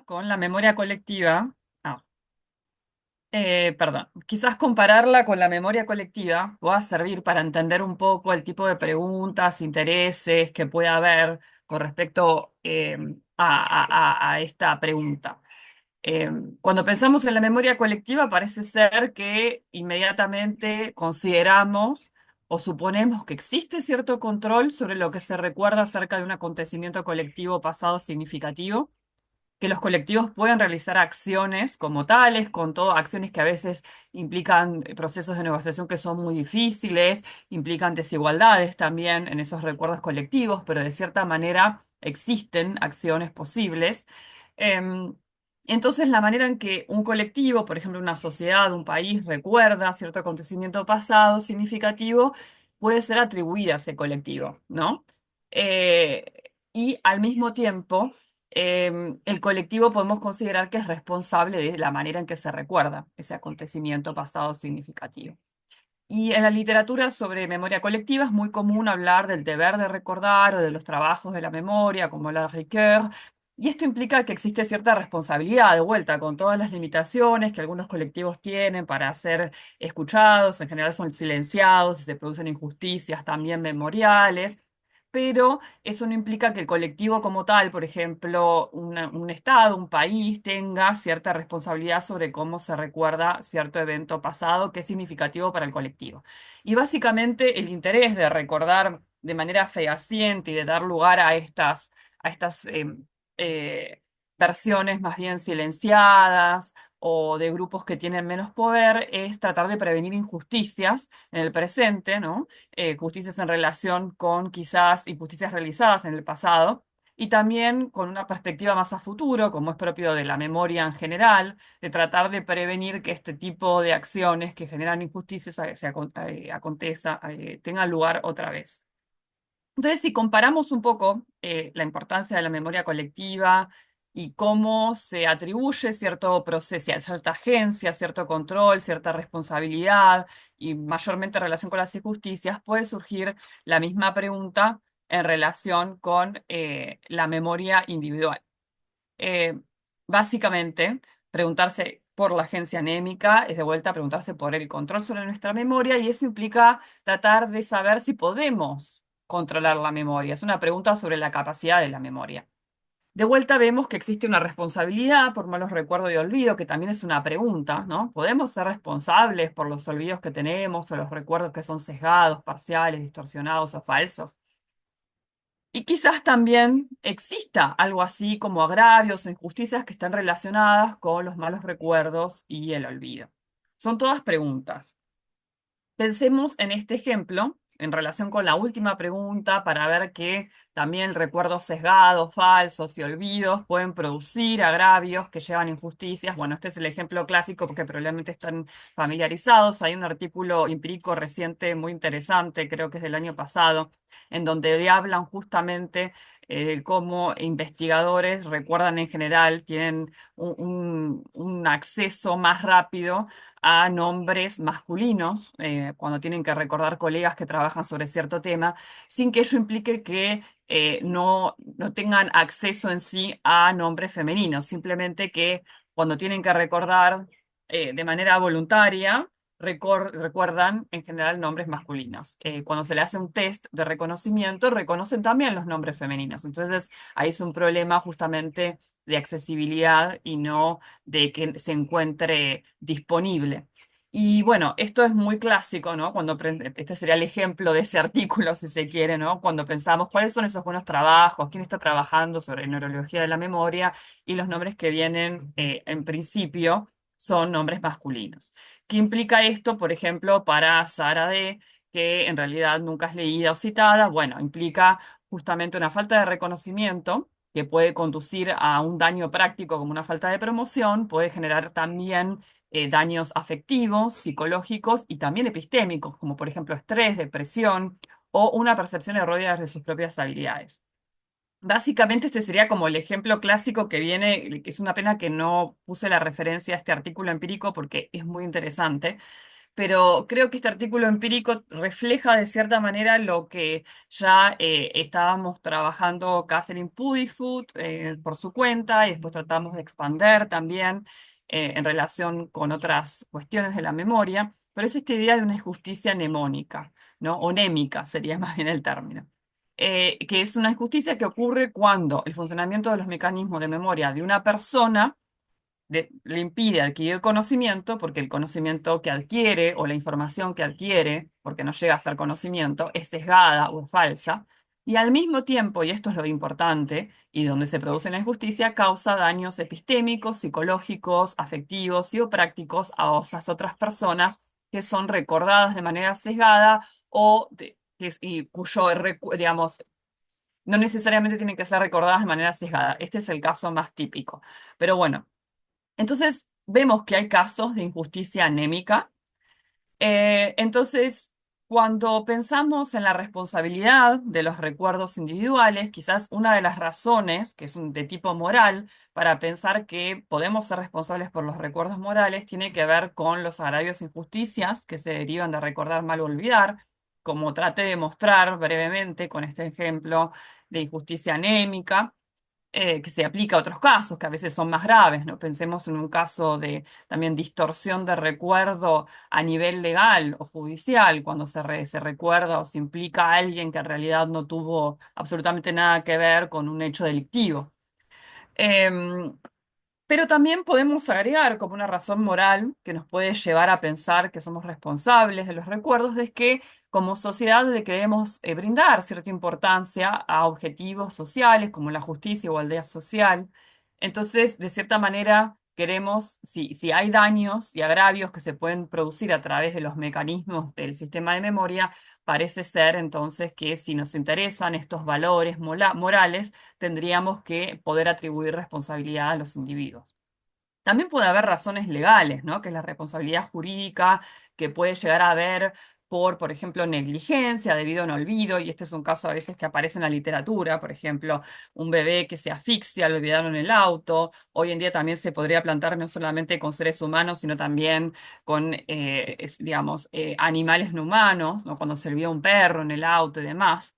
con la memoria colectiva. Ah, perdón. Quizás compararla con la memoria colectiva pueda servir para entender un poco el tipo de preguntas, intereses que puede haber con respecto a esta pregunta. Eh, Cuando pensamos en la memoria colectiva, parece ser que inmediatamente consideramos o suponemos que existe cierto control sobre lo que se recuerda acerca de un acontecimiento colectivo pasado significativo, que los colectivos pueden realizar acciones como tales, con todo, acciones que a veces implican procesos de negociación que son muy difíciles, implican desigualdades también en esos recuerdos colectivos, pero de cierta manera existen acciones posibles. Em, entonces, la manera en que un colectivo, por ejemplo, una sociedad, un país, recuerda cierto acontecimiento pasado significativo, puede ser atribuida a ese colectivo, ¿no? Eh, y al mismo tiempo, el colectivo podemos considerar que es responsable de la manera en que se recuerda ese acontecimiento pasado significativo. Y en la literatura sobre memoria colectiva es muy común hablar del deber de recordar o de los trabajos de la memoria, como la Ricoeur, y esto implica que existe cierta responsabilidad de vuelta, con todas las limitaciones que algunos colectivos tienen para ser escuchados, en general son silenciados y se producen injusticias también memoriales. Pero eso no implica que el colectivo como tal, por ejemplo, un estado, un país, tenga cierta responsabilidad sobre cómo se recuerda cierto evento pasado que es significativo para el colectivo. Y básicamente el interés de recordar de manera fehaciente y de dar lugar a estas eh, versiones más bien silenciadas o de grupos que tienen menos poder es tratar de prevenir injusticias en el presente, ¿no? Justicias en relación con quizás injusticias realizadas en el pasado, y también con una perspectiva más a futuro, como es propio de la memoria en general, de tratar de prevenir que este tipo de acciones que generan injusticias tengan lugar otra vez. Entonces, si comparamos un poco la importancia de la memoria colectiva y cómo se atribuye cierto proceso, cierta agencia, cierto control, cierta responsabilidad y mayormente en relación con las injusticias, puede surgir la misma pregunta en relación con la memoria individual. Eh, Básicamente, preguntarse por la agencia anémica es de vuelta a preguntarse por el control sobre nuestra memoria, y eso implica tratar de saber si podemos controlar la memoria. Es una pregunta sobre la capacidad de la memoria. De vuelta vemos que existe una responsabilidad por malos recuerdos y olvido, que también es una pregunta, ¿no? ¿Podemos ser responsables por los olvidos que tenemos o los recuerdos que son sesgados, parciales, distorsionados o falsos? Y quizás también exista algo así como agravios o injusticias que están relacionadas con los malos recuerdos y el olvido. Son todas preguntas. Pensemos en este ejemplo en relación con la última pregunta para ver que también recuerdos sesgados, falsos y olvidos pueden producir agravios que llevan injusticias. Bueno, este es el ejemplo clásico porque probablemente están familiarizados. Hay un artículo empírico reciente muy interesante, creo que es del año pasado, en donde hablan justamente cómo investigadores recuerdan en general, tienen un acceso más rápido a nombres masculinos cuando tienen que recordar colegas que trabajan sobre cierto tema, sin que ello implique que no tengan acceso en sí a nombres femeninos, simplemente que cuando tienen que recordar de manera voluntaria, recuerdan en general nombres masculinos. Cuando se le hace un test de reconocimiento, reconocen también los nombres femeninos. Entonces, ahí es un problema justamente de accesibilidad y no de que se encuentre disponible. Y bueno, esto es muy clásico, ¿no? Este sería el ejemplo de ese artículo, si se quiere, ¿no? Cuando pensamos cuáles son esos buenos trabajos, quién está trabajando sobre neurología de la memoria, y los nombres que vienen en principio son nombres masculinos. ¿Qué implica esto, por ejemplo, para Sara D., que en realidad nunca es leída o citada? Bueno, implica justamente una falta de reconocimiento que puede conducir a un daño práctico como una falta de promoción, puede generar también daños afectivos, psicológicos y también epistémicos, como por ejemplo estrés, depresión o una percepción errónea de sus propias habilidades. Básicamente este sería como el ejemplo clásico que viene, que es una pena que no puse la referencia a este artículo empírico porque es muy interesante, pero creo que este artículo empírico refleja de cierta manera lo que ya estábamos trabajando Catherine Puddifoot por su cuenta y después tratamos de expander también en relación con otras cuestiones de la memoria, pero es esta idea de una injusticia mnemónica, ¿no? O némica sería más bien el término. Que es una injusticia que ocurre cuando el funcionamiento de los mecanismos de memoria de una persona le impide adquirir conocimiento, porque el conocimiento que adquiere o la información que adquiere, porque no llega a ser conocimiento, es sesgada o es falsa, y al mismo tiempo, y esto es lo importante, y donde se produce la injusticia, causa daños epistémicos, psicológicos, afectivos y o prácticos a esas otras personas que son recordadas de manera sesgada y cuyo, digamos, no necesariamente tienen que ser recordadas de manera sesgada. Este es el caso más típico. Pero bueno. Entonces, vemos que hay casos de injusticia anémica. Entonces, cuando pensamos en la responsabilidad de los recuerdos individuales, quizás una de las razones, que es de tipo moral, para pensar que podemos ser responsables por los recuerdos morales, tiene que ver con los agravios e injusticias que se derivan de recordar mal o olvidar, como traté de mostrar brevemente con este ejemplo de injusticia anémica que se aplica a otros casos, que a veces son más graves, ¿no? Pensemos en un caso de también distorsión de recuerdo a nivel legal o judicial, cuando se recuerda o se implica a alguien que en realidad no tuvo absolutamente nada que ver con un hecho delictivo. Em, pero también podemos agregar como una razón moral que nos puede llevar a pensar que somos responsables de los recuerdos, es que como sociedad le queremos brindar cierta importancia a objetivos sociales como la justicia, igualdad social. Entonces, de cierta manera, queremos, si hay daños y agravios que se pueden producir a través de los mecanismos del sistema de memoria, parece ser entonces que si nos interesan estos valores morales, tendríamos que poder atribuir responsabilidad a los individuos. También puede haber razones legales, ¿no? Que es la responsabilidad jurídica que puede llegar a haber por ejemplo, negligencia debido a un olvido, y este es un caso a veces que aparece en la literatura, por ejemplo, un bebé que se asfixia, lo olvidaron en el auto. Hoy en día también se podría plantar no solamente con seres humanos, sino también con, digamos, animales no humanos, ¿no? Cuando se olvida un perro en el auto y demás.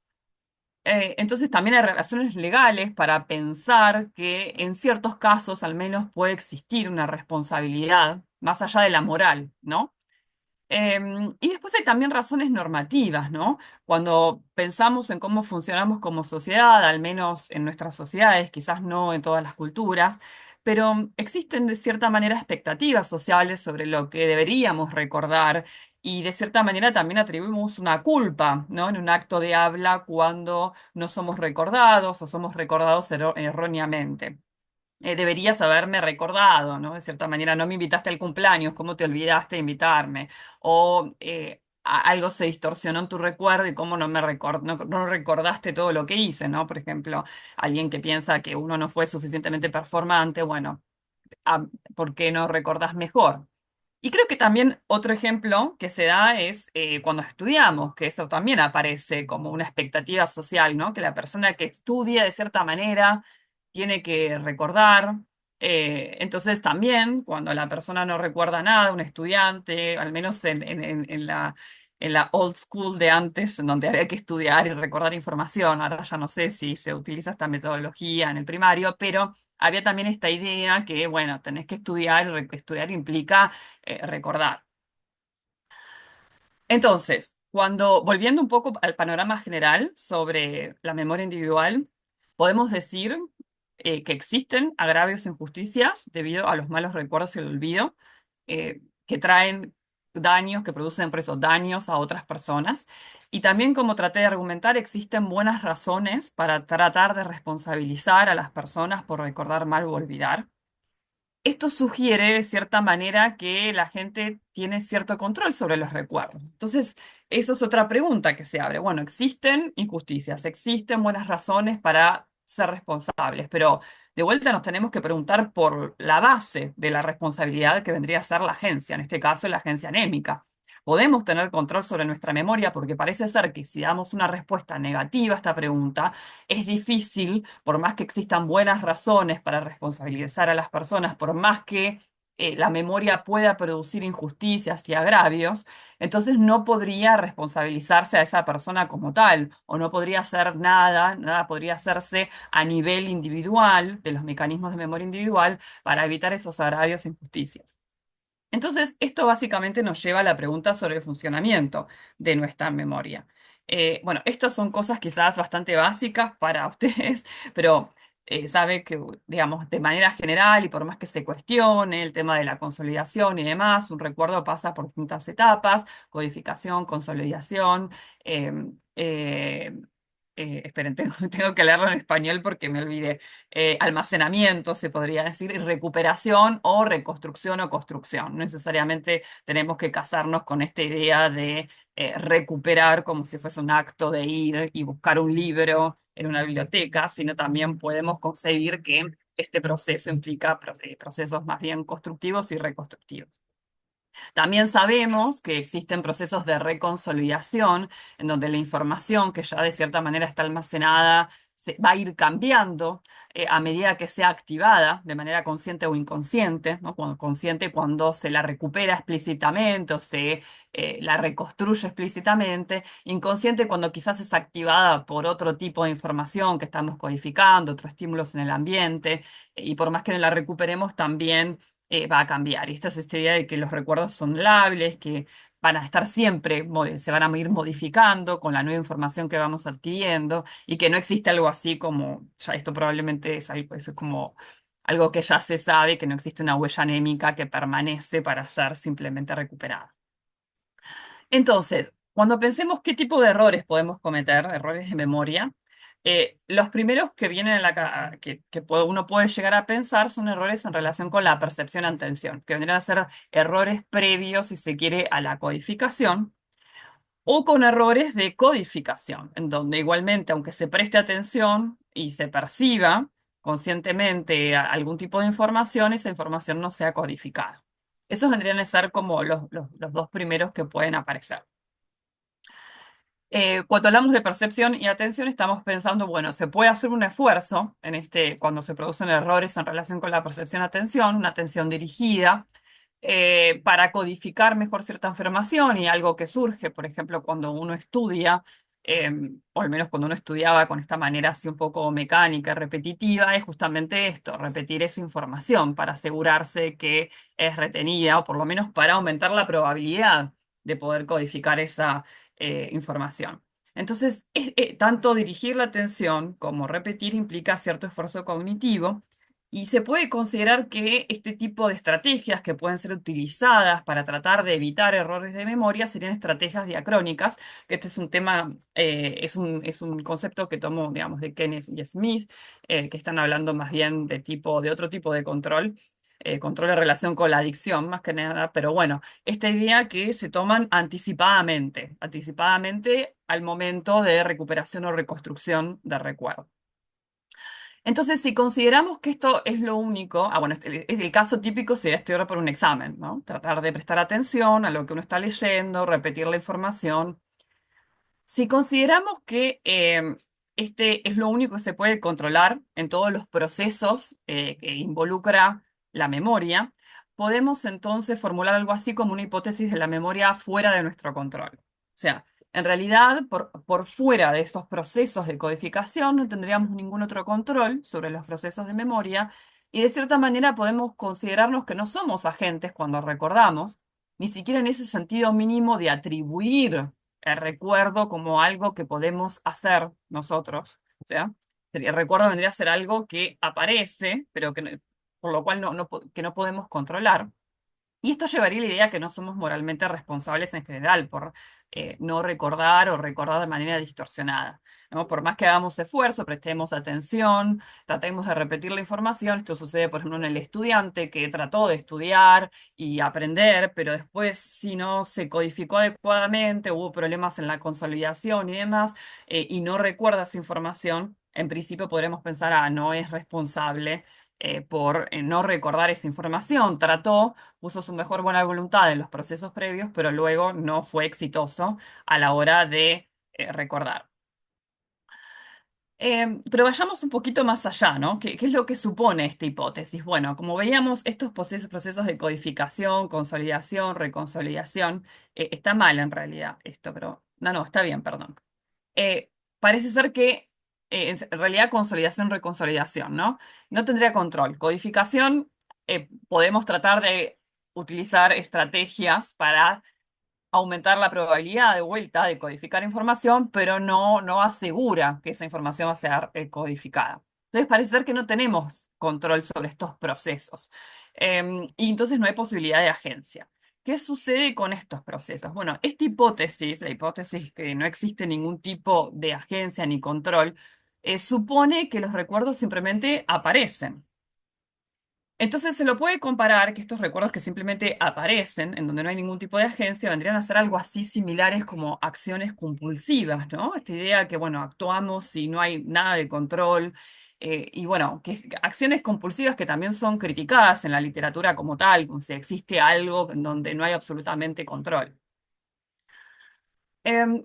Entonces también hay relaciones legales para pensar que en ciertos casos al menos puede existir una responsabilidad más allá de la moral, ¿no? Y después hay también razones normativas, ¿no? Cuando pensamos en cómo funcionamos como sociedad, al menos en nuestras sociedades, quizás no en todas las culturas, pero existen de cierta manera expectativas sociales sobre lo que deberíamos recordar y de cierta manera también atribuimos una culpa, ¿no? En un acto de habla cuando no somos recordados o somos recordados erróneamente. Deberías haberme recordado, ¿no? De cierta manera, no me invitaste al cumpleaños, ¿cómo te olvidaste de invitarme? O algo se distorsionó en tu recuerdo y cómo no recordaste todo lo que hice, ¿no? Por ejemplo, alguien que piensa que uno no fue suficientemente performante, bueno, ah, ¿por qué no recordás mejor? Y creo que también otro ejemplo que se da es cuando estudiamos, que eso también aparece como una expectativa social, ¿no? Que la persona que estudia de cierta manera tiene que recordar. Entonces también cuando la persona no recuerda nada, un estudiante, al menos en la old school de antes, en donde había que estudiar y recordar información, ahora ya no sé si se utiliza esta metodología en el primario, pero había también esta idea que, bueno, tenés que estudiar, y estudiar implica recordar. Entonces, volviendo un poco al panorama general sobre la memoria individual, podemos decir que existen agravios e injusticias debido a los malos recuerdos y el olvido, que traen daños, que producen por eso daños a otras personas. Y también, como traté de argumentar, existen buenas razones para tratar de responsabilizar a las personas por recordar mal o olvidar. Esto sugiere de cierta manera que la gente tiene cierto control sobre los recuerdos. Entonces, eso es otra pregunta que se abre. Bueno, existen injusticias, existen buenas razones para ser responsables, pero de vuelta nos tenemos que preguntar por la base de la responsabilidad que vendría a ser la agencia, en este caso la agencia anémica. Podemos tener control sobre nuestra memoria porque parece ser que si damos una respuesta negativa a esta pregunta, es difícil, por más que existan buenas razones para responsabilizar a las personas, por más que la memoria pueda producir injusticias y agravios, entonces no podría responsabilizarse a esa persona como tal, o no podría hacer nada, nada podría hacerse a nivel individual, de los mecanismos de memoria individual, para evitar esos agravios e injusticias. Entonces, esto básicamente nos lleva a la pregunta sobre el funcionamiento de nuestra memoria. Bueno, estas son cosas quizás bastante básicas para ustedes, pero sabe que, digamos, de manera general y por más que se cuestione el tema de la consolidación y demás, un recuerdo pasa por distintas etapas: codificación, consolidación, eh, eh, esperen, tengo que leerlo en español porque me olvidé. Almacenamiento, se podría decir, y recuperación o reconstrucción o construcción. No necesariamente tenemos que casarnos con esta idea de recuperar como si fuese un acto de ir y buscar un libro en una biblioteca, sino también podemos concebir que este proceso implica procesos más bien constructivos y reconstructivos. También sabemos que existen procesos de reconsolidación en donde la información que ya de cierta manera está almacenada va a ir cambiando a medida que sea activada de manera consciente o inconsciente, ¿no? Cuando consciente, cuando se la recupera explícitamente o se la reconstruye explícitamente; inconsciente, cuando quizás es activada por otro tipo de información que estamos codificando, otros estímulos en el ambiente, y por más que no la recuperemos, también va a cambiar. Y esta es esta idea de que los recuerdos son lables, que van a estar siempre, se van a ir modificando con la nueva información que vamos adquiriendo, y que no existe algo así como, ya esto probablemente es algo, eso es como algo que ya se sabe, que no existe una huella anémica que permanece para ser simplemente recuperada. Entonces, cuando pensemos qué tipo de errores podemos cometer, errores de memoria, los primeros que vienen uno puede llegar a pensar son errores en relación con la percepción-atención, que vendrían a ser errores previos, si se quiere, a la codificación, o con errores de codificación, en donde igualmente, aunque se preste atención y se perciba conscientemente algún tipo de información, esa información no sea codificada. Esos vendrían a ser como los dos primeros que pueden aparecer. Cuando hablamos de percepción y atención, estamos pensando, bueno, se puede hacer un esfuerzo cuando se producen errores en relación con la percepción-atención, una atención dirigida, para codificar mejor cierta información. Y algo que surge, por ejemplo, cuando uno estudia, eh, o al menos cuando uno estudiaba con esta manera así un poco mecánica, repetitiva, es justamente esto: repetir esa información para asegurarse que es retenida, o por lo menos para aumentar la probabilidad de poder codificar esa información. Entonces, tanto dirigir la atención como repetir implica cierto esfuerzo cognitivo, y se puede considerar que este tipo de estrategias que pueden ser utilizadas para tratar de evitar errores de memoria serían estrategias diacrónicas, que este es un tema, es un concepto que tomó, digamos, de Kenneth y Smith, que están hablando más bien de otro tipo de control. Control en relación con la adicción, más que nada, pero bueno, esta idea que se toman anticipadamente al momento de recuperación o reconstrucción de recuerdo. Entonces, si consideramos que esto es lo único, bueno, el caso típico sería estudiar por un examen, ¿no? Tratar de prestar atención a lo que uno está leyendo, repetir la información. Si consideramos que este es lo único que se puede controlar en todos los procesos que involucra la memoria, podemos entonces formular algo así como una hipótesis de la memoria fuera de nuestro control. O sea, en realidad, por fuera de estos procesos de codificación, no tendríamos ningún otro control sobre los procesos de memoria, y de cierta manera podemos considerarnos que no somos agentes cuando recordamos, ni siquiera en ese sentido mínimo de atribuir el recuerdo como algo que podemos hacer nosotros. O sea, el recuerdo vendría a ser algo que aparece, pero por lo cual que no podemos controlar. Y esto llevaría a la idea que no somos moralmente responsables en general por no recordar o recordar de manera distorsionada, ¿no? Por más que hagamos esfuerzo, prestemos atención, tratemos de repetir la información. Esto sucede, por ejemplo, en el estudiante que trató de estudiar y aprender, pero después, si no se codificó adecuadamente, hubo problemas en la consolidación y demás, y no recuerda esa información, en principio podremos pensar, no es responsable por no recordar esa información. Trató, puso su mejor buena voluntad en los procesos previos, pero luego no fue exitoso a la hora de recordar. Pero vayamos un poquito más allá, ¿no? ¿Qué es lo que supone esta hipótesis? Bueno, como veíamos, estos procesos de codificación, consolidación, reconsolidación, está mal en realidad esto, pero no, está bien, perdón. eh, Parece ser que en realidad consolidación, reconsolidación, ¿no? No tendría control. Codificación, podemos tratar de utilizar estrategias para aumentar la probabilidad de vuelta de codificar información, pero no asegura que esa información va a ser codificada. Entonces parece ser que no tenemos control sobre estos procesos. Y entonces no hay posibilidad de agencia. ¿Qué sucede con estos procesos? Bueno, esta hipótesis, la hipótesis que no existe ningún tipo de agencia ni control, supone que los recuerdos simplemente aparecen. Entonces se lo puede comparar que estos recuerdos que simplemente aparecen, en donde no hay ningún tipo de agencia, vendrían a ser algo así similares como acciones compulsivas, ¿no? Esta idea que, bueno, actuamos y no hay nada de control, y bueno, acciones compulsivas que también son criticadas en la literatura como tal, como si existe algo en donde no hay absolutamente control.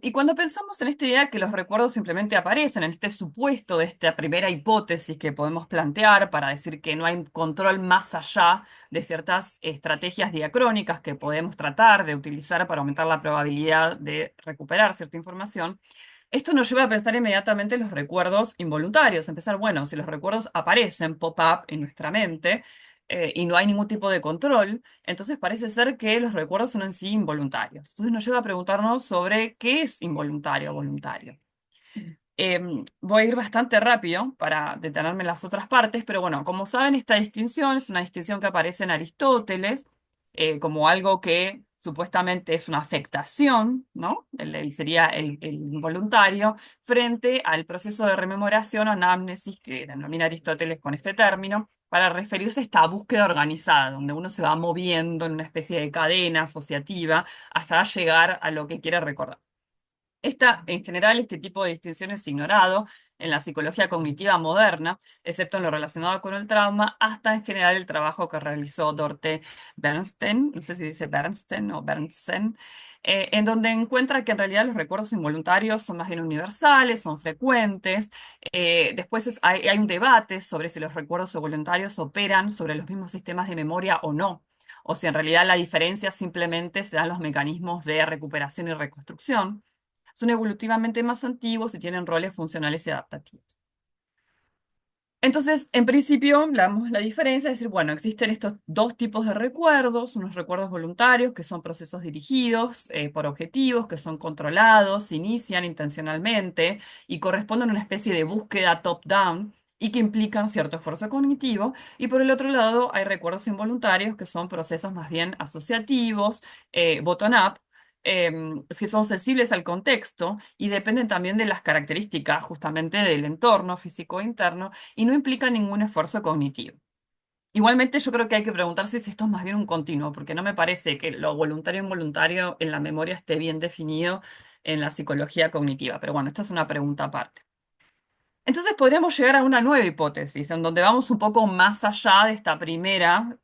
Y cuando pensamos en esta idea que los recuerdos simplemente aparecen, en este supuesto de esta primera hipótesis que podemos plantear para decir que no hay control más allá de ciertas estrategias diacrónicas que podemos tratar de utilizar para aumentar la probabilidad de recuperar cierta información, esto nos lleva a pensar inmediatamente en los recuerdos involuntarios, empezar, bueno, si los recuerdos aparecen, pop-up en nuestra mente, y no hay ningún tipo de control, entonces parece ser que los recuerdos son en sí involuntarios. Entonces nos lleva a preguntarnos sobre qué es involuntario o voluntario. Voy a ir bastante rápido para detenerme en las otras partes, pero bueno, como saben, esta distinción es una distinción que aparece en Aristóteles como algo que supuestamente es una afectación, ¿no? Sería el involuntario, frente al proceso de rememoración o anámnesis que denomina Aristóteles con este término, para referirse a esta búsqueda organizada, donde uno se va moviendo en una especie de cadena asociativa hasta llegar a lo que quiere recordar. En general, este tipo de distinción es ignorado en la psicología cognitiva moderna, excepto en lo relacionado con el trauma, hasta en general el trabajo que realizó Dorte Bernstein, no sé si dice Bernstein o Bernsen, en donde encuentra que en realidad los recuerdos involuntarios son más bien universales, son frecuentes. Después hay un debate sobre si los recuerdos voluntarios operan sobre los mismos sistemas de memoria o no, o si en realidad la diferencia simplemente se dan los mecanismos de recuperación y reconstrucción. Son evolutivamente más antiguos y tienen roles funcionales y adaptativos. Entonces, en principio, la diferencia es decir, bueno, existen estos dos tipos de recuerdos, unos recuerdos voluntarios, que son procesos dirigidos por objetivos, que son controlados, se inician intencionalmente y corresponden a una especie de búsqueda top-down y que implican cierto esfuerzo cognitivo. Y por el otro lado, hay recuerdos involuntarios, que son procesos más bien asociativos, bottom-up, que son sensibles al contexto y dependen también de las características justamente del entorno físico interno y no implica ningún esfuerzo cognitivo. Igualmente, yo creo que hay que preguntarse si esto es más bien un continuo, porque no me parece que lo voluntario e involuntario en la memoria esté bien definido en la psicología cognitiva. Pero bueno, esta es una pregunta aparte. Entonces podríamos llegar a una nueva hipótesis, en donde vamos un poco más allá de esta primera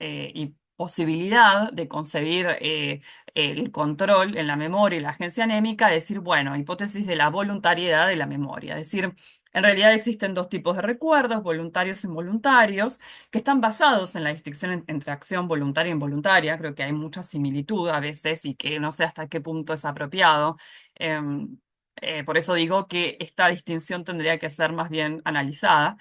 posibilidad de concebir el control en la memoria y la agencia anémica, decir, bueno, hipótesis de la voluntariedad de la memoria. Es decir, en realidad existen dos tipos de recuerdos, voluntarios e involuntarios, que están basados en la distinción entre acción voluntaria e involuntaria. Creo que hay mucha similitud a veces y que no sé hasta qué punto es apropiado. Em, por eso digo que esta distinción tendría que ser más bien analizada,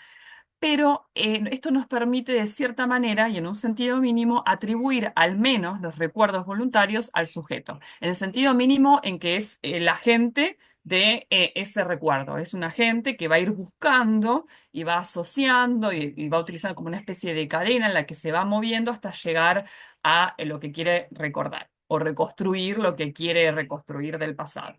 pero esto nos permite de cierta manera y en un sentido mínimo atribuir al menos los recuerdos voluntarios al sujeto, en el sentido mínimo en que es el agente de ese recuerdo, es un agente que va a ir buscando y va asociando y va utilizando como una especie de cadena en la que se va moviendo hasta llegar a lo que quiere recordar o reconstruir lo que quiere reconstruir del pasado.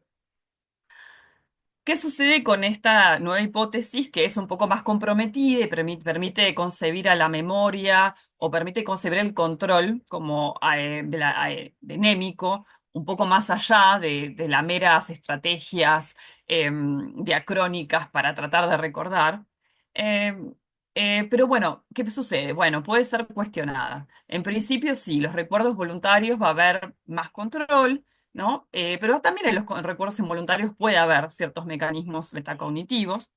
¿Qué sucede con esta nueva hipótesis que es un poco más comprometida y permite concebir a la memoria o permite concebir el control como de némico un poco más allá de las meras estrategias diacrónicas para tratar de recordar? Em, pero bueno, ¿qué sucede? Bueno, puede ser cuestionada. En principio sí, los recuerdos voluntarios va a haber más control, ¿no? Pero también en los recuerdos involuntarios puede haber ciertos mecanismos metacognitivos.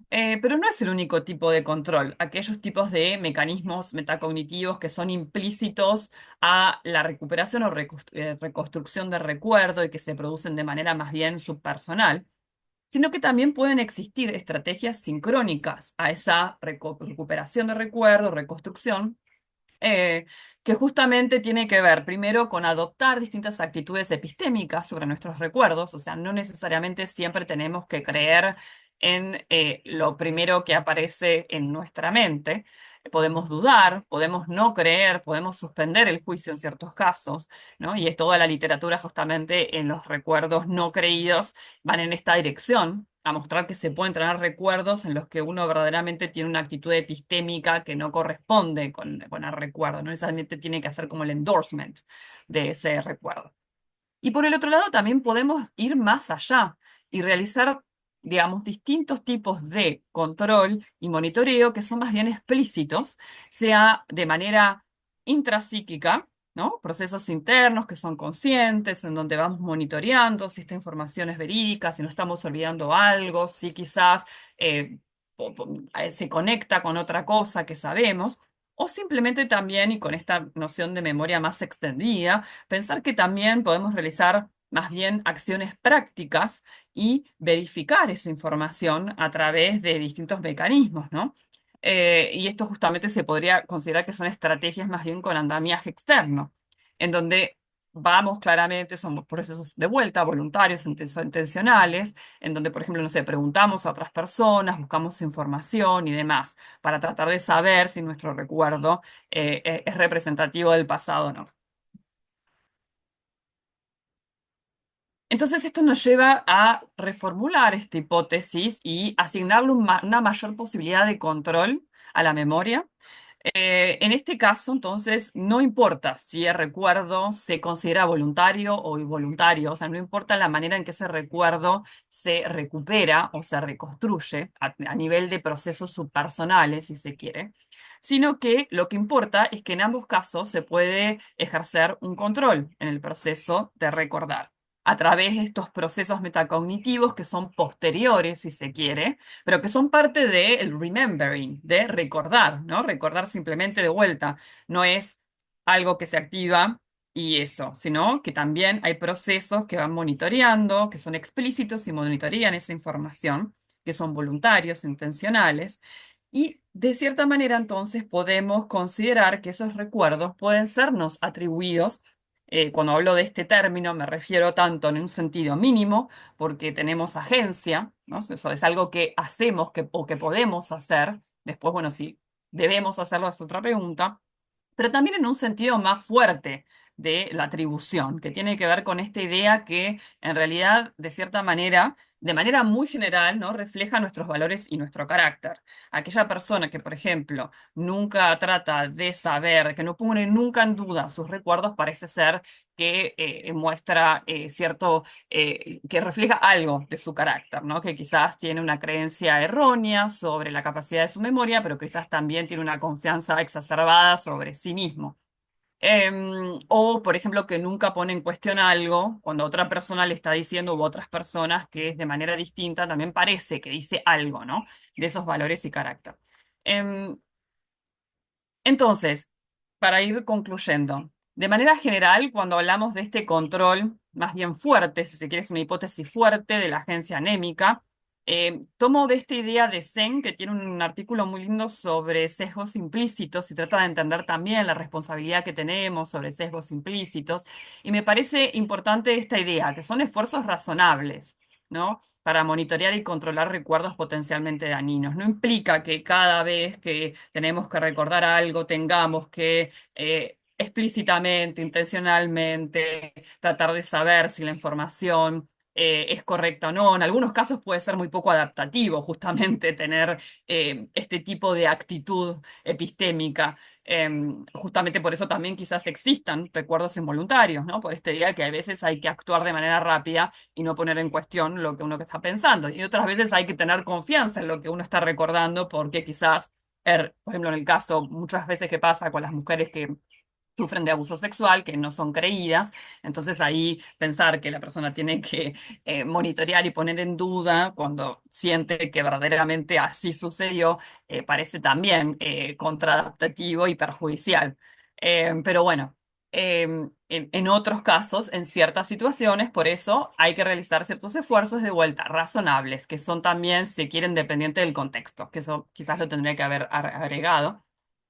Pero no es el único tipo de control. Aquellos tipos de mecanismos metacognitivos que son implícitos a la recuperación o reconstrucción de recuerdo y que se producen de manera más bien subpersonal, sino que también pueden existir estrategias sincrónicas a esa recuperación de recuerdo, reconstrucción, eh, que justamente tiene que ver primero con adoptar distintas actitudes epistémicas sobre nuestros recuerdos, o sea, no necesariamente siempre tenemos que creer en lo primero que aparece en nuestra mente. Podemos dudar, podemos no creer, podemos suspender el juicio en ciertos casos, ¿no? Y es toda la literatura justamente en los recuerdos no creídos van en esta dirección, a mostrar que se pueden tener recuerdos en los que uno verdaderamente tiene una actitud epistémica que no corresponde con el recuerdo, no necesariamente tiene que hacer como el endorsement de ese recuerdo. Y por el otro lado, también podemos ir más allá y realizar, digamos, distintos tipos de control y monitoreo que son más bien explícitos, sea de manera intrapsíquica, ¿no? Procesos internos que son conscientes, en donde vamos monitoreando si esta información es verídica, si no estamos olvidando algo, si quizás eh, se conecta con otra cosa que sabemos. O simplemente también, y con esta noción de memoria más extendida, pensar que también podemos realizar más bien acciones prácticas y verificar esa información a través de distintos mecanismos, ¿no? Y esto justamente se podría considerar que son estrategias más bien con andamiaje externo, en donde vamos claramente, son procesos de vuelta voluntarios, intencionales, en donde, por ejemplo, no sé, preguntamos a otras personas, buscamos información y demás, para tratar de saber si nuestro recuerdo es representativo del pasado o no. Entonces, esto nos lleva a reformular esta hipótesis y asignarle una mayor posibilidad de control a la memoria. En este caso, entonces, no importa si el recuerdo se considera voluntario o involuntario, o sea, no importa la manera en que ese recuerdo se recupera o se reconstruye a nivel de procesos subpersonales, si se quiere, sino que lo que importa es que en ambos casos se puede ejercer un control en el proceso de recordar a través de estos procesos metacognitivos que son posteriores, si se quiere, pero que son parte del remembering, de recordar, ¿no? Recordar simplemente de vuelta, no es algo que se activa y eso, sino que también hay procesos que van monitoreando, que son explícitos y monitorean esa información, que son voluntarios, intencionales, y de cierta manera entonces podemos considerar que esos recuerdos pueden sernos atribuidos. Cuando hablo de este término me refiero tanto en un sentido mínimo, porque tenemos agencia, ¿no? Eso es algo que hacemos o que podemos hacer. Después, bueno, si debemos hacerlo es otra pregunta, pero también en un sentido más fuerte de la atribución, que tiene que ver con esta idea que en realidad, de cierta manera, de manera muy general, ¿no? Refleja nuestros valores y nuestro carácter. Aquella persona que, por ejemplo, nunca trata de saber, que no pone nunca en duda sus recuerdos, parece ser que muestra cierto, que refleja algo de su carácter, ¿no? Que quizás tiene una creencia errónea sobre la capacidad de su memoria, pero quizás también tiene una confianza exacerbada sobre sí mismo. O, por ejemplo, que nunca pone en cuestión algo cuando otra persona le está diciendo, u otras personas, que es de manera distinta, también parece que dice algo, ¿no? De esos valores y carácter. Em, entonces, para ir concluyendo, de manera general, cuando hablamos de este control más bien fuerte, si se quiere, es una hipótesis fuerte de la agencia anémica, tomo de esta idea de Sen, que tiene un artículo muy lindo sobre sesgos implícitos y trata de entender también la responsabilidad que tenemos sobre sesgos implícitos, y me parece importante esta idea, que son esfuerzos razonables, ¿no? Para monitorear y controlar recuerdos potencialmente dañinos. No implica que cada vez que tenemos que recordar algo tengamos que explícitamente, intencionalmente, tratar de saber si la información es correcta o no. En algunos casos puede ser muy poco adaptativo justamente tener este tipo de actitud epistémica. Justamente por eso también quizás existan recuerdos involuntarios, ¿no? Por esta idea que a veces hay que actuar de manera rápida y no poner en cuestión lo que uno está pensando. Y otras veces hay que tener confianza en lo que uno está recordando porque quizás, por ejemplo, en el caso muchas veces que pasa con las mujeres que sufren de abuso sexual, que no son creídas. Entonces ahí pensar que la persona tiene que monitorear y poner en duda cuando siente que verdaderamente así sucedió, parece también contraadaptativo y perjudicial. Pero bueno, en otros casos, en ciertas situaciones, por eso hay que realizar ciertos esfuerzos de vuelta razonables, que son también, si quieren, dependientes del contexto, que eso quizás lo tendría que haber agregado.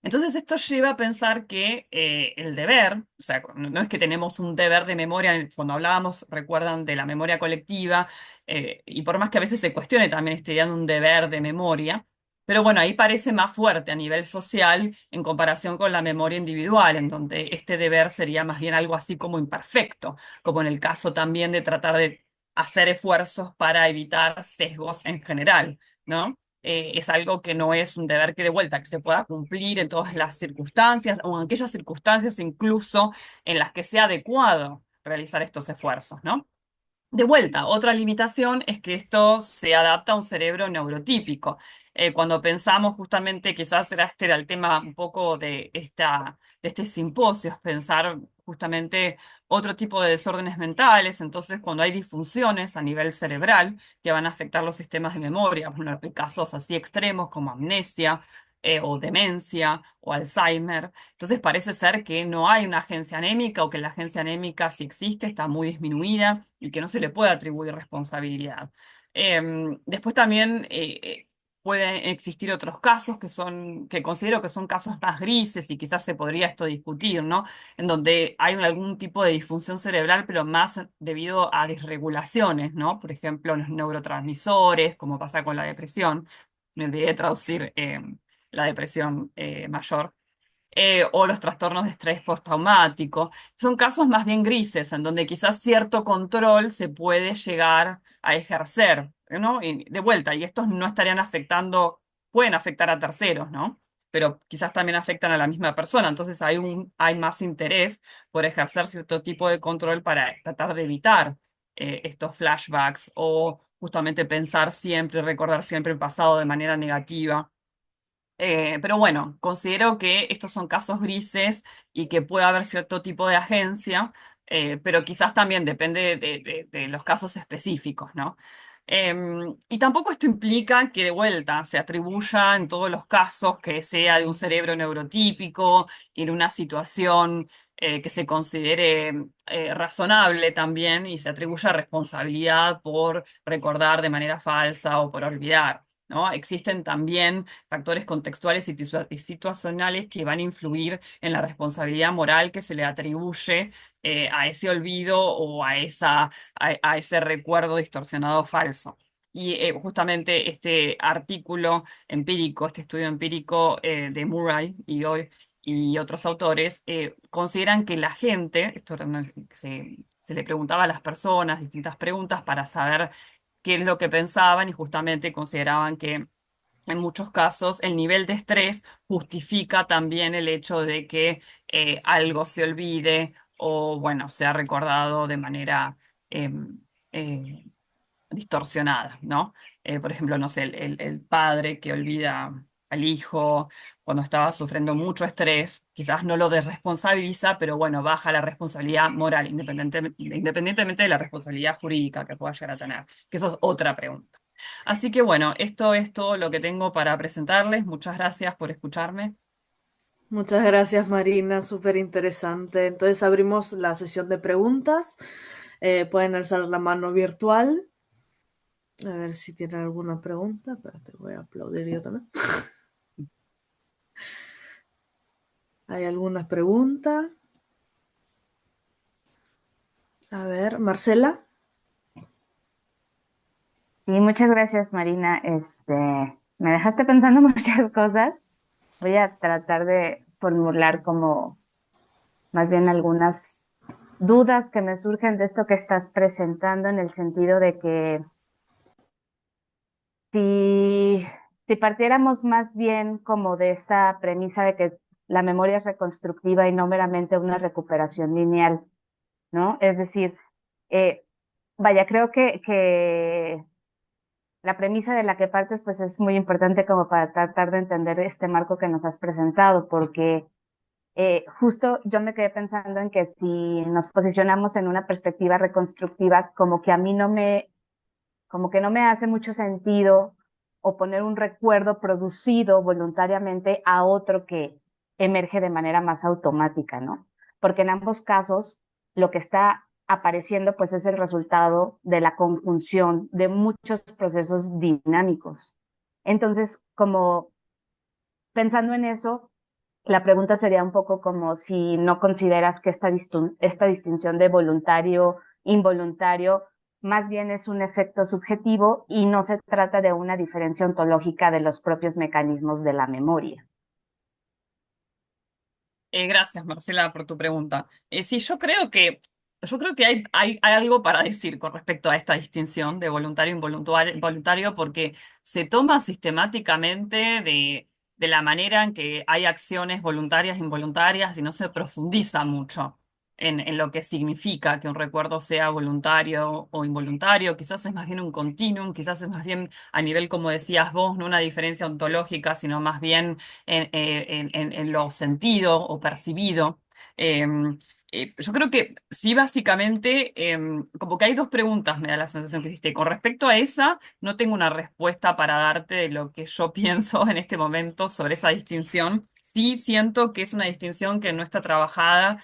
Entonces esto lleva a pensar que el deber, o sea, no es que tenemos un deber de memoria, cuando hablábamos, recuerdan, de la memoria colectiva, y por más que a veces se cuestione también este idea de un deber de memoria, pero bueno, ahí parece más fuerte a nivel social en comparación con la memoria individual, en donde este deber sería más bien algo así como imperfecto, como en el caso también de tratar de hacer esfuerzos para evitar sesgos en general, ¿no? Es algo que no es un deber que de vuelta, que se pueda cumplir en todas las circunstancias o en aquellas circunstancias incluso en las que sea adecuado realizar estos esfuerzos, ¿no? De vuelta, otra limitación es que esto se adapta a un cerebro neurotípico. Cuando pensamos justamente, quizás era el tema un poco de este simposio, es pensar justamente otro tipo de desórdenes mentales, entonces cuando hay disfunciones a nivel cerebral que van a afectar los sistemas de memoria, bueno, hay casos así extremos como amnesia, o demencia o Alzheimer. Entonces parece ser que no hay una agencia anémica o que la agencia anémica, si existe, está muy disminuida y que no se le puede atribuir responsabilidad. Después también pueden existir otros casos que considero que son casos más grises y quizás se podría esto discutir, ¿no? En donde hay algún tipo de disfunción cerebral, pero más debido a disregulaciones, ¿no? Por ejemplo, los neurotransmisores, como pasa con la depresión. Me olvidé de traducir la depresión mayor, o los trastornos de estrés postraumático. Son casos más bien grises, en donde quizás cierto control se puede llegar a ejercer, ¿no? Y de vuelta, y estos no estarían afectando, pueden afectar a terceros, ¿no? Pero quizás también afectan a la misma persona. Entonces hay más interés por ejercer cierto tipo de control para tratar de evitar estos flashbacks o justamente pensar siempre, recordar siempre el pasado de manera negativa. Pero bueno, considero que estos son casos grises y que puede haber cierto tipo de agencia, pero quizás también depende de los casos específicos, ¿no? Y tampoco esto implica que de vuelta se atribuya en todos los casos que sea de un cerebro neurotípico y en una situación que se considere razonable también y se atribuya responsabilidad por recordar de manera falsa o por olvidar. ¿No? Existen también factores contextuales y situacionales que van a influir en la responsabilidad moral que se le atribuye a ese olvido o a ese recuerdo distorsionado falso. Y justamente este artículo empírico, este estudio empírico de Murray y hoy y otros autores consideran que la gente, se le preguntaba a las personas distintas preguntas para saber qué es lo que pensaban y justamente consideraban que en muchos casos el nivel de estrés justifica también el hecho de que algo se olvide o, bueno, sea recordado de manera em, eh, distorsionada, ¿no? Por ejemplo, no sé, el padre que olvida al hijo cuando estaba sufriendo mucho estrés, quizás no lo desresponsabiliza, pero bueno, baja la responsabilidad moral, independientemente de la responsabilidad jurídica que pueda llegar a tener, que eso es otra pregunta. Así que bueno, esto es todo lo que tengo para presentarles. Muchas gracias por escucharme. Muchas gracias, Marina, súper interesante. Entonces abrimos la sesión de preguntas. Pueden alzar la mano virtual. A ver si tienen alguna pregunta. Espérate, voy a aplaudir yo también. ¿Hay alguna pregunta? A ver, Marcela. Sí, muchas gracias, Marina. Me dejaste pensando muchas cosas. Voy a tratar de formular como más bien algunas dudas que me surgen de esto que estás presentando en el sentido de que si, si partiéramos más bien como de esta premisa de que la memoria es reconstructiva y no meramente una recuperación lineal, ¿no? Es decir, eh, vaya, creo que la premisa de la que partes pues es muy importante como para tratar de entender este marco que nos has presentado, porque justo yo me quedé pensando en que si nos posicionamos en una perspectiva reconstructiva, como que a mí como que no me hace mucho sentido oponer un recuerdo producido voluntariamente a otro que emerge de manera más automática, ¿no? Porque en ambos casos lo que está apareciendo pues es el resultado de la conjunción de muchos procesos dinámicos. Entonces, como pensando en eso, la pregunta sería un poco como si no consideras que esta distinción de voluntario, involuntario, más bien es un efecto subjetivo y no se trata de una diferencia ontológica de los propios mecanismos de la memoria. Gracias, Marcela, por tu pregunta. Sí, yo creo que hay algo para decir con respecto a esta distinción de voluntario e involuntario, porque se toma sistemáticamente de la manera en que hay acciones voluntarias e involuntarias y no se profundiza mucho en lo que significa que un recuerdo sea voluntario o involuntario. Quizás es más bien un continuum, quizás es más bien a nivel, como decías vos, no una diferencia ontológica, sino más bien en lo sentido o percibido. Eh, yo creo que sí, básicamente, como que hay dos preguntas, me da la sensación que hiciste. Con respecto a esa, no tengo una respuesta para darte de lo que yo pienso en este momento sobre esa distinción. Sí siento que es una distinción que no está trabajada,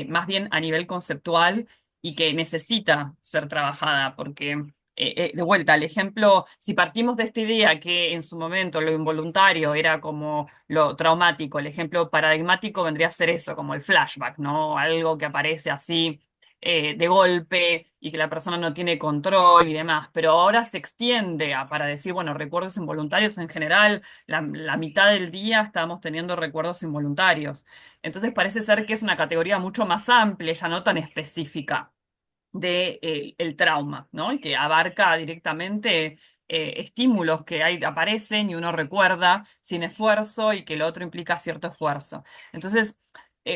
más bien a nivel conceptual y que necesita ser trabajada, porque de vuelta, el ejemplo, si partimos de esta idea que en su momento lo involuntario era como lo traumático, el ejemplo paradigmático vendría a ser eso, como el flashback, ¿no? Algo que aparece así de golpe y que la persona no tiene control y demás, pero ahora se extiende para decir, bueno, recuerdos involuntarios en general, la mitad del día estamos teniendo recuerdos involuntarios. Entonces parece ser que es una categoría mucho más amplia, ya no tan específica de, el trauma, ¿no? Y que abarca directamente estímulos que aparecen y uno recuerda sin esfuerzo y que el otro implica cierto esfuerzo. Entonces,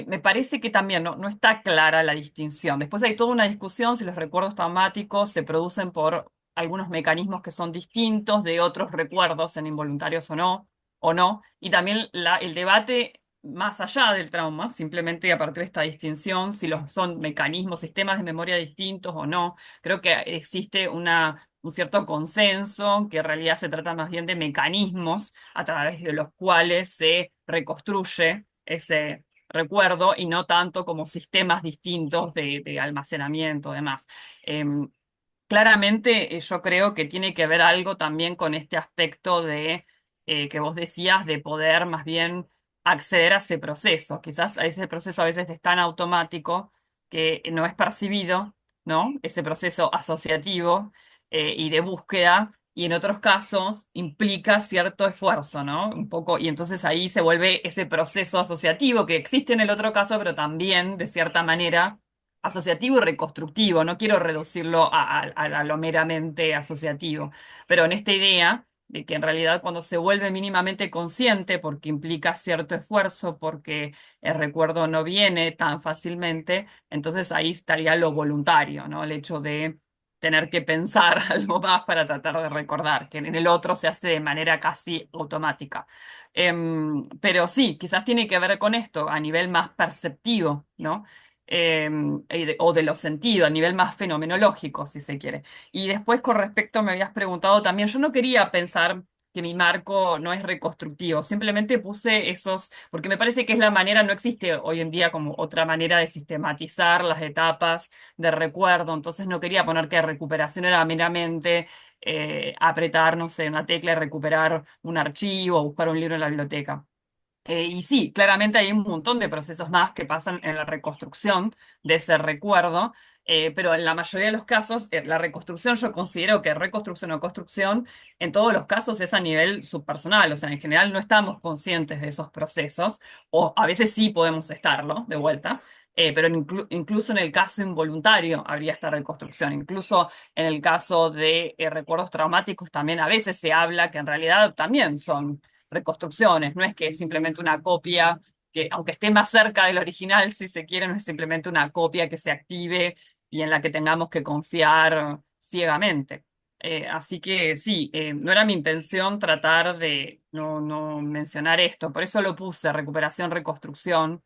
me parece que también no está clara la distinción. Después hay toda una discusión si los recuerdos traumáticos se producen por algunos mecanismos que son distintos de otros recuerdos en involuntarios o no. Y también el debate más allá del trauma, simplemente a partir de esta distinción, si los son mecanismos, sistemas de memoria distintos o no. Creo que existe un cierto consenso, que en realidad se trata más bien de mecanismos a través de los cuales se reconstruye ese recuerdo y no tanto como sistemas distintos de almacenamiento, demás. Em, Claramente, yo creo que tiene que ver algo también con este aspecto de que vos decías de poder más bien acceder a ese proceso. Quizás a ese proceso a veces es tan automático que no es percibido, ¿no? Ese proceso asociativo y de búsqueda, y en otros casos implica cierto esfuerzo, ¿no? Un poco, y entonces ahí se vuelve ese proceso asociativo que existe en el otro caso, pero también, de cierta manera asociativo y reconstructivo. No quiero reducirlo a lo meramente asociativo, pero en esta idea de que en realidad cuando se vuelve mínimamente consciente, porque implica cierto esfuerzo, porque el recuerdo no viene tan fácilmente, entonces ahí estaría lo voluntario, ¿no? El hecho de tener que pensar algo más para tratar de recordar, que en el otro se hace de manera casi automática. Pero sí, quizás tiene que ver con esto a nivel más perceptivo, ¿no? O de los sentidos, a nivel más fenomenológico, si se quiere. Y después, con respecto, me habías preguntado también, yo no quería pensar que mi marco no es reconstructivo, simplemente puse esos, porque me parece que es la manera, no existe hoy en día como otra manera de sistematizar las etapas de recuerdo, entonces no quería poner que recuperación era meramente apretar, no sé, una tecla y recuperar un archivo o buscar un libro en la biblioteca. Y sí, claramente hay un montón de procesos más que pasan en la reconstrucción de ese recuerdo, pero en la mayoría de los casos, la reconstrucción, yo considero que reconstrucción o construcción, en todos los casos es a nivel subpersonal, o sea, en general no estamos conscientes de esos procesos, o a veces sí podemos estarlo, de vuelta. Pero incluso en el caso involuntario habría esta reconstrucción. Incluso en el caso de recuerdos traumáticos también a veces se habla que en realidad también son reconstrucciones, no es que es simplemente una copia que, aunque esté más cerca del original, si se quiere, no es simplemente una copia que se active y en la que tengamos que confiar ciegamente. Así que sí, no era mi intención tratar de no mencionar esto, por eso lo puse, recuperación, reconstrucción,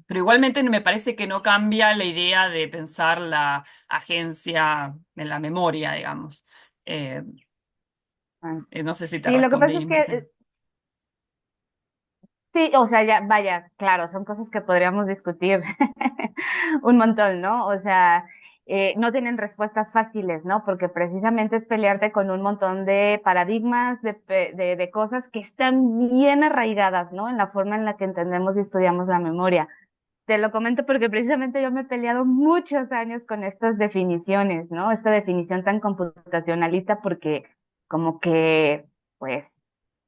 Pero igualmente me parece que no cambia la idea de pensar la agencia en la memoria, digamos. Eh, Ah, no sé si te sí, lo que pasa respondí. es que Sí. sí, o sea, ya, vaya, claro, son cosas que podríamos discutir un montón, ¿no? O sea, no tienen respuestas fáciles, ¿no? Porque precisamente es pelearte con un montón de paradigmas, de cosas que están bien arraigadas, ¿no? En la forma en la que entendemos y estudiamos la memoria. Te lo comento porque precisamente yo me he peleado muchos años con estas definiciones, ¿no? Esta definición tan computacionalista porque como que, pues,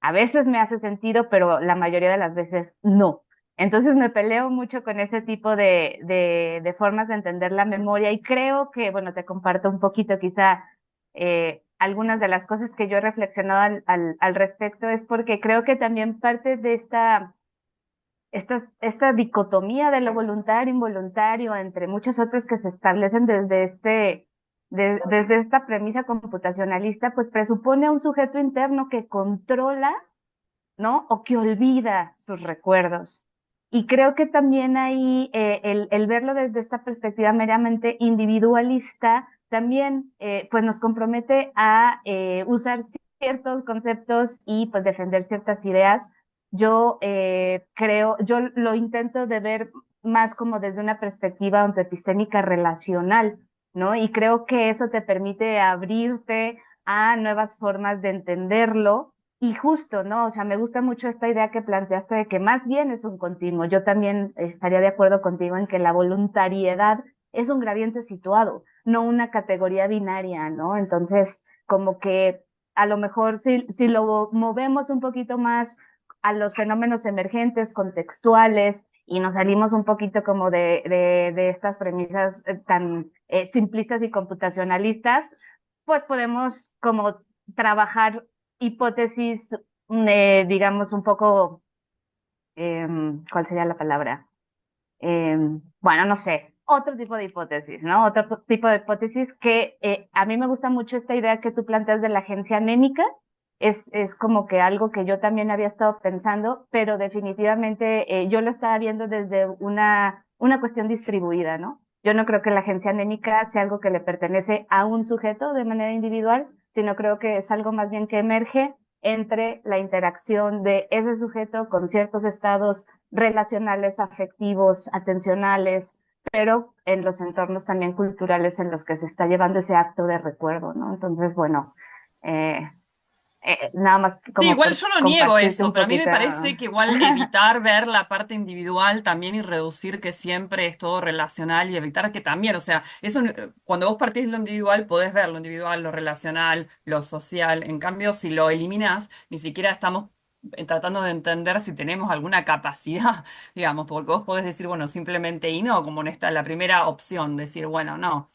a veces me hace sentido, pero la mayoría de las veces no. Entonces me peleo mucho con ese tipo de formas de entender la memoria y creo que, bueno, te comparto un poquito quizá algunas de las cosas que yo he reflexionado al respecto es porque creo que también parte de esta dicotomía de lo voluntario e involuntario, entre muchas otras que se establecen desde esta premisa computacionalista, pues presupone a un sujeto interno que controla, ¿no? O que olvida sus recuerdos. Y creo que también ahí el verlo desde esta perspectiva meramente individualista también pues nos compromete a usar ciertos conceptos y pues defender ciertas ideas. Yo creo, yo lo intento de ver más como desde una perspectiva ontoepistémica relacional, ¿no? Y creo que eso te permite abrirte a nuevas formas de entenderlo y justo, ¿no? O sea, me gusta mucho esta idea que planteaste de que más bien es un continuo. Yo también estaría de acuerdo contigo en que la voluntariedad es un gradiente situado, no una categoría binaria, ¿no? Entonces, como que a lo mejor si lo movemos un poquito más a los fenómenos emergentes, contextuales, y nos salimos un poquito como de estas premisas tan simplistas y computacionalistas, pues podemos como trabajar hipótesis, digamos, un poco, ¿cuál sería la palabra? Bueno, no sé, otro tipo de hipótesis, ¿no? Otro tipo de hipótesis que a mí me gusta mucho esta idea que tú planteas de la agencia anémica. Es como que algo que yo también había estado pensando, pero definitivamente yo lo estaba viendo desde una cuestión distribuida, ¿no? Yo no creo que la agencia anémica sea algo que le pertenece a un sujeto de manera individual, sino creo que es algo más bien que emerge entre la interacción de ese sujeto con ciertos estados relacionales, afectivos, atencionales, pero en los entornos también culturales en los que se está llevando ese acto de recuerdo, ¿no? Entonces, bueno, eh, nada más Sí, como igual por yo no niego compartirte eso, un pero a mí me poquito. parece que igual evitar ver la parte individual también y reducir que siempre es todo relacional y evitar que también, o sea, eso cuando vos partís de lo individual podés ver lo individual, lo relacional, lo social. En cambio, si lo eliminás, ni siquiera estamos tratando de entender si tenemos alguna capacidad, digamos, porque vos podés decir, bueno, simplemente y no, como en esta la primera opción, decir, bueno, no.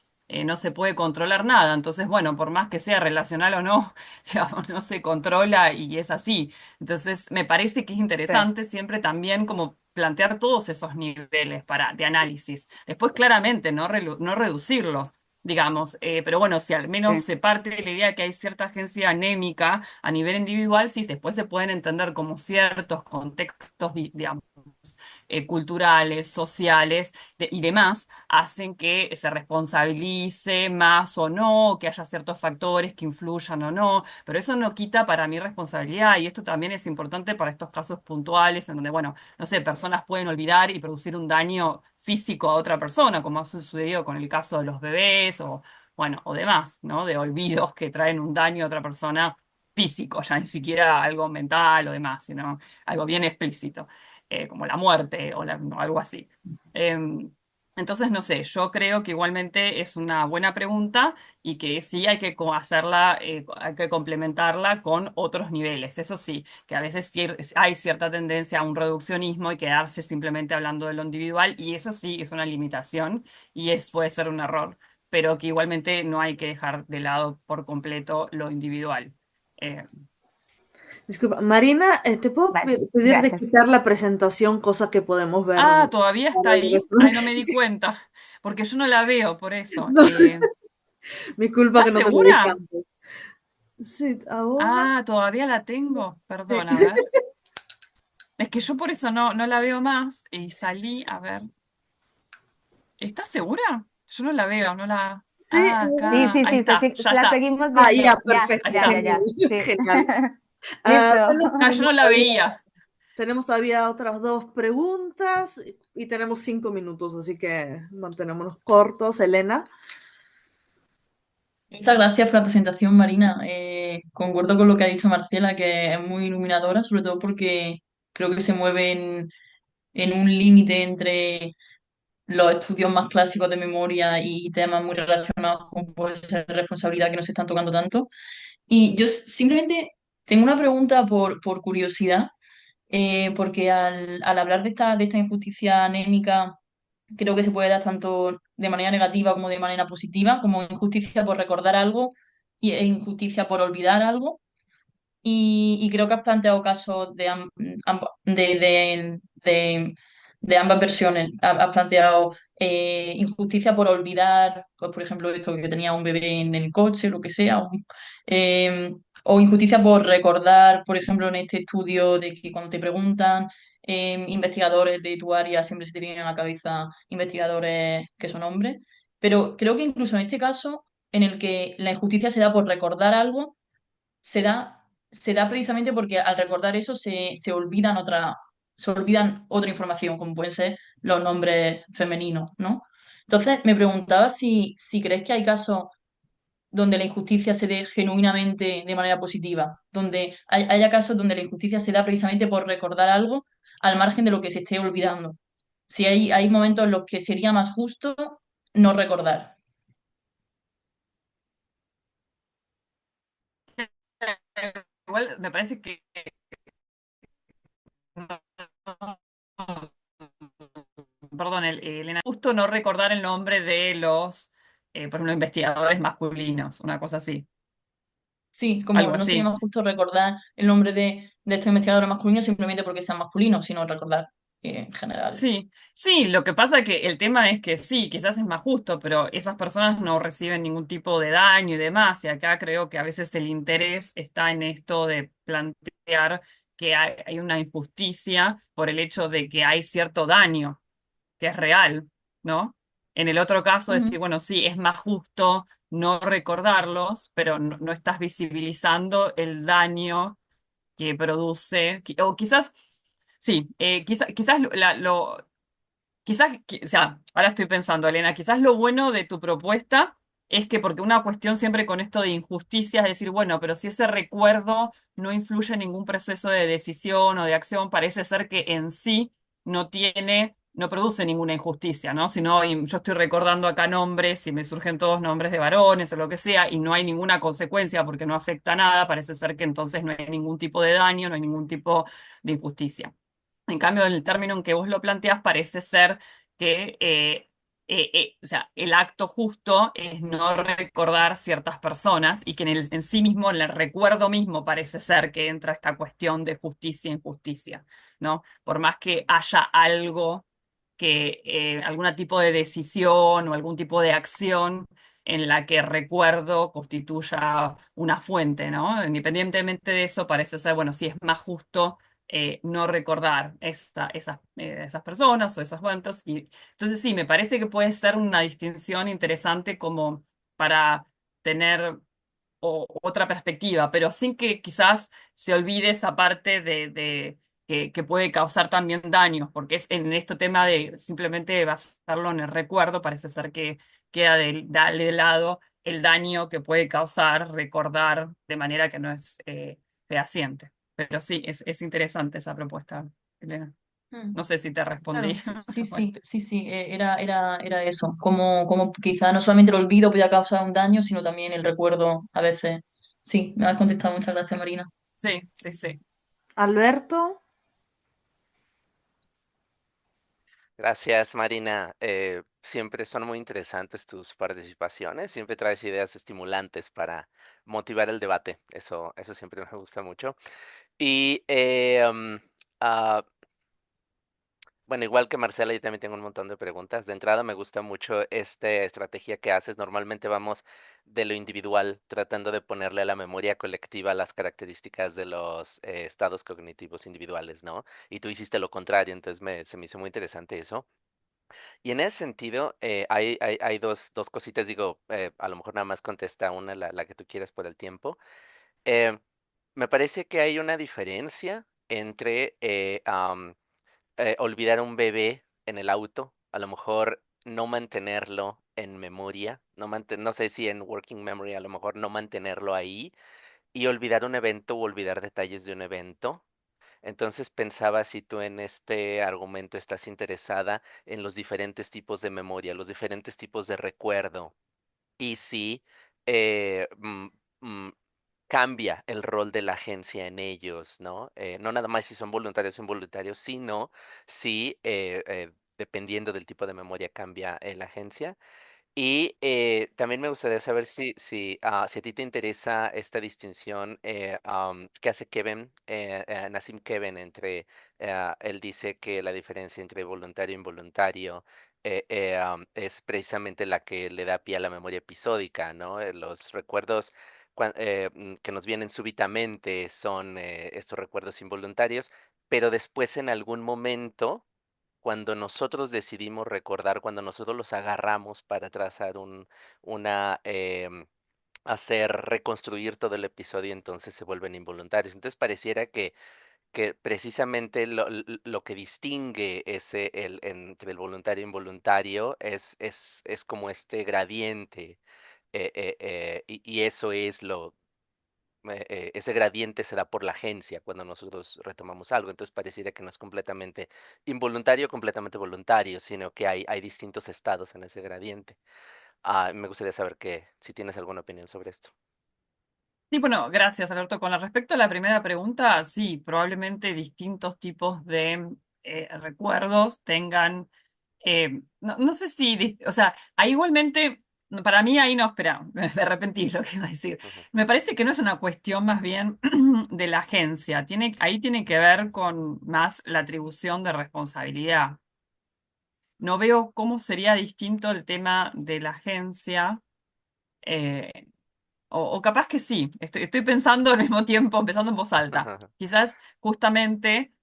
No se puede controlar nada, entonces, bueno, por más que sea relacional o no, digamos, no se controla y es así. Entonces, me parece que es Sí, interesante siempre también como plantear todos esos niveles de análisis. Después, claramente, no reducirlos, digamos, pero bueno, si al menos sí, se parte de la idea de que hay cierta agencia anémica a nivel individual, sí, después se pueden entender como ciertos contextos, digamos, culturales, sociales y demás hacen que se responsabilice más o no, que haya ciertos factores que influyan o no, pero eso no quita para mí responsabilidad y esto también es importante para estos casos puntuales en donde, bueno, no sé, personas pueden olvidar y producir un daño físico a otra persona, como ha sucedido con el caso de los bebés o, bueno, o demás, ¿no? De olvidos que traen un daño a otra persona físico, ya ni siquiera algo mental o demás, sino algo bien explícito, como la muerte o no, algo así. Em, entonces, no sé, yo creo que igualmente es una buena pregunta y que sí hay que hacerla, hay que complementarla con otros niveles. Eso sí, que a veces hay cierta tendencia a un reduccionismo y quedarse simplemente hablando de lo individual y eso sí es una limitación y puede ser un error, pero que igualmente no hay que dejar de lado por completo lo individual. Eh, Disculpa, Marina, ¿te puedo vale, pedir de gracias. quitar la presentación, cosa que podemos ver todavía está para el ahí. resto? Ay, no me di Sí, cuenta, porque yo no la veo por eso. no, mi culpa que ¿Estás no te lo dije segura? antes. Sí, ahora Todavía la tengo. sí. Perdona, a ver. Es que yo por eso no la veo más y salí a ver. ¿Estás segura? Yo no la veo, no la... Sí, Ah, Sí, acá, sí, ahí sí, está, ya la está, seguimos ya, viendo. Ya, ahí perfecto, ya, ya, está. genial, ya. Sí. genial. Listo. Bueno, No, yo no la veía. tenemos todavía otras dos preguntas y tenemos 5 minutos, así que mantenémonos cortos. Elena. Muchas gracias por la presentación, Marina. Concuerdo con lo que ha dicho Marcela, que es muy iluminadora, sobre todo porque creo que se mueve en un límite entre los estudios más clásicos de memoria y temas muy relacionados con pues, responsabilidad que no se están tocando tanto. Y yo simplemente tengo una pregunta por curiosidad, porque al hablar de esta injusticia anémica, creo que se puede dar tanto de manera negativa como de manera positiva, como injusticia por recordar algo e injusticia por olvidar algo. Y creo que has planteado casos de ambas versiones. Has planteado injusticia por olvidar, pues, por ejemplo, esto que tenía un bebé en el coche, lo que sea, eh, o injusticia por recordar, por ejemplo, en este estudio de que cuando te preguntan investigadores de tu área, siempre se te vienen a la cabeza investigadores que son hombres. Pero creo que incluso en este caso, en el que la injusticia se da por recordar algo, se da precisamente porque al recordar eso se olvidan otra información, como pueden ser los nombres femeninos, ¿no? Entonces, me preguntaba si crees que hay casos donde la injusticia se dé genuinamente de manera positiva, donde haya casos donde la injusticia se da precisamente por recordar algo al margen de lo que se esté olvidando. Si hay momentos en los que sería más justo no recordar. Igual me parece que perdón, Elena, justo no recordar el nombre de los, por ejemplo, investigadores masculinos, una cosa así, Sí, como algo no sería así. más justo recordar el nombre de estos investigadores masculinos simplemente porque sean masculinos, sino recordar en general. Sí, sí, lo que pasa que el tema es que sí, quizás es más justo, pero esas personas no reciben ningún tipo de daño y demás, y acá creo que a veces el interés está en esto de plantear que hay una injusticia por el hecho de que hay cierto daño que es real, ¿no? En el otro caso, decir, Ujú, bueno, sí, es más justo no recordarlos, pero no estás visibilizando el daño que produce, o quizás, sí, quizás o sea, ahora estoy pensando, Elena, quizás lo bueno de tu propuesta es que, porque una cuestión siempre con esto de injusticia es decir, bueno, pero si ese recuerdo no influye en ningún proceso de decisión o de acción, parece ser que en sí no produce ninguna injusticia, ¿no? Si no, yo estoy recordando acá nombres y me surgen todos nombres de varones o lo que sea y no hay ninguna consecuencia porque no afecta a nada, parece ser que entonces no hay ningún tipo de daño, no hay ningún tipo de injusticia. En cambio, en el término en que vos lo planteas, parece ser que o sea, el acto justo es no recordar ciertas personas y que en sí mismo, en el recuerdo mismo, parece ser que entra esta cuestión de justicia e injusticia, ¿no? Por más que haya algo algún tipo de decisión o algún tipo de acción en la que recuerdo constituya una fuente, ¿no? Independientemente de eso, parece ser, bueno, si es más justo no recordar esas personas o esos eventos. Y, entonces sí, me parece que puede ser una distinción interesante como para tener otra perspectiva, pero sin que quizás se olvide esa parte que puede causar también daños, porque es en este tema de simplemente basarlo en el recuerdo, parece ser que queda de lado el daño que puede causar recordar de manera que no es fehaciente. Pero sí, es interesante esa propuesta, Elena. mm. No sé si te respondí. Claro, sí, sí, Bueno, sí, sí, sí, era eso. Como quizá no solamente el olvido podía causar un daño, sino también el recuerdo a veces. Sí, me has contestado. Muchas gracias, Marina. sí, sí, sí. Alberto. Gracias, Marina. Siempre son muy interesantes tus participaciones. Siempre traes ideas estimulantes para motivar el debate. Eso siempre me gusta mucho. Y ah, Bueno, igual que Marcela, yo también tengo un montón de preguntas. De entrada, me gusta mucho esta estrategia que haces. Normalmente vamos de lo individual, tratando de ponerle a la memoria colectiva las características de los estados cognitivos individuales, ¿no? Y tú hiciste lo contrario, entonces se me hizo muy interesante eso. Y en ese sentido, hay dos cositas, digo, a lo mejor nada más contesta una, la que tú quieras por el tiempo. Eh, Me parece que hay una diferencia entre olvidar un bebé en el auto, a lo mejor no mantenerlo en memoria, no sé si en working memory, a lo mejor no mantenerlo ahí, y olvidar un evento o olvidar detalles de un evento. Entonces pensaba si tú en este argumento estás interesada en los diferentes tipos de memoria, los diferentes tipos de recuerdo, y si eh, mm, mm, cambia el rol de la agencia en ellos, ¿no? No nada más si son voluntarios o involuntarios, sino si dependiendo del tipo de memoria cambia la agencia. Y también me gustaría saber si a ti te interesa esta distinción que hace Kevin, Nassim Kevin, él dice que la diferencia entre voluntario e involuntario es precisamente la que le da pie a la memoria episódica, ¿no? Los recuerdos que nos vienen súbitamente son estos recuerdos involuntarios, pero después en algún momento cuando nosotros decidimos recordar, cuando nosotros los agarramos para trazar una, hacer reconstruir todo el episodio, entonces se vuelven involuntarios. Entonces pareciera que precisamente lo que distingue entre el voluntario e involuntario es como este gradiente, y eso es ese gradiente se da por la agencia cuando nosotros retomamos algo, entonces pareciera que no es completamente involuntario, completamente voluntario, sino que hay distintos estados en ese gradiente. Me gustaría saber si tienes alguna opinión sobre esto. Sí, bueno, gracias, Alberto. Con respecto a la primera pregunta, sí, probablemente distintos tipos de recuerdos tengan, no sé si, o sea, ahí igualmente, para mí ahí no, espera, me arrepentí lo que iba a decir. Ujú, Me parece que no es una cuestión más bien de la agencia, ahí tiene que ver con más la atribución de responsabilidad. No veo cómo sería distinto el tema de la agencia. eh, o capaz que sí, estoy pensando al mismo tiempo, pensando en voz alta. Quizás justamente,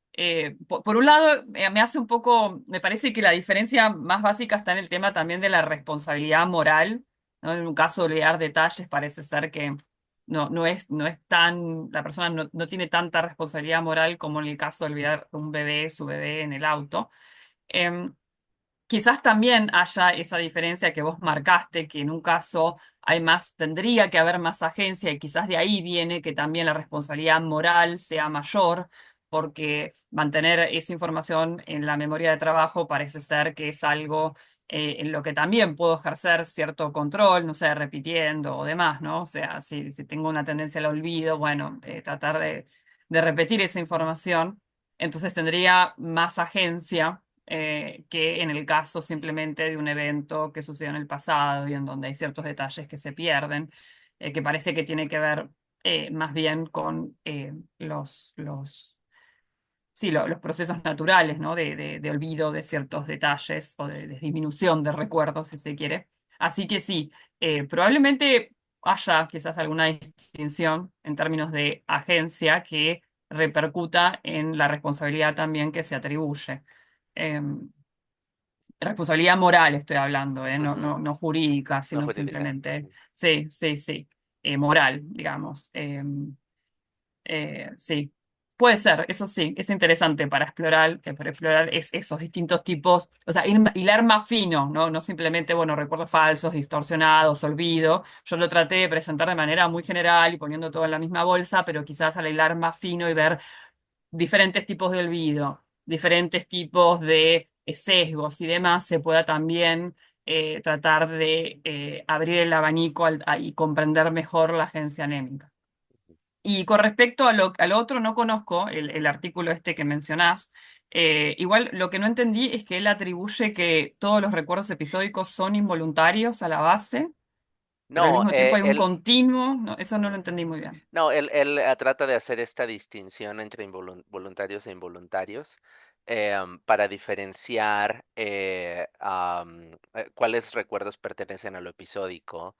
por un lado, me hace un poco, me parece que la diferencia más básica está en el tema también de la responsabilidad moral, ¿no? En un caso de olvidar detalles parece ser que no es tan, la persona no tiene tanta responsabilidad moral como en el caso de olvidar un bebé, su bebé en el auto. Em, Quizás también haya esa diferencia que vos marcaste, que en un caso tendría que haber más agencia y quizás de ahí viene que también la responsabilidad moral sea mayor, porque mantener esa información en la memoria de trabajo parece ser que es algo en lo que también puedo ejercer cierto control, no sé, repitiendo o demás, ¿no? O sea, si tengo una tendencia al olvido, bueno, tratar de repetir esa información, entonces tendría más agencia que en el caso simplemente de un evento que sucedió en el pasado y en donde hay ciertos detalles que se pierden, que parece que tiene que ver más bien con los procesos naturales, ¿no? De olvido de ciertos detalles o de disminución de recuerdos, si se quiere. Así que sí, probablemente haya quizás alguna distinción en términos de agencia que repercuta en la responsabilidad también que se atribuye. Em, Responsabilidad moral estoy hablando, no, ujú. no jurídica, No sino jurídica. simplemente, sí, sí, sí, moral, digamos. Sí, puede ser, eso sí, es interesante para explorar esos distintos tipos, o sea, hilar más fino, ¿no? No simplemente, bueno, recuerdos falsos, distorsionados, olvido. Yo lo traté de presentar de manera muy general y poniendo todo en la misma bolsa, pero quizás al hilar más fino y ver diferentes tipos de olvido, diferentes tipos de sesgos y demás, se pueda también tratar de abrir el abanico y comprender mejor la agencia anémica. Y con respecto al otro, no conozco el artículo este que mencionás. Igual lo que no entendí es que él atribuye que todos los recuerdos episódicos son involuntarios a la base, pero al No, mismo tiempo hay un él, continuo. No, eso no lo ujú. entendí muy bien. No, él trata de hacer esta distinción entre voluntarios e involuntarios. para diferenciar cuáles recuerdos pertenecen a lo episódico.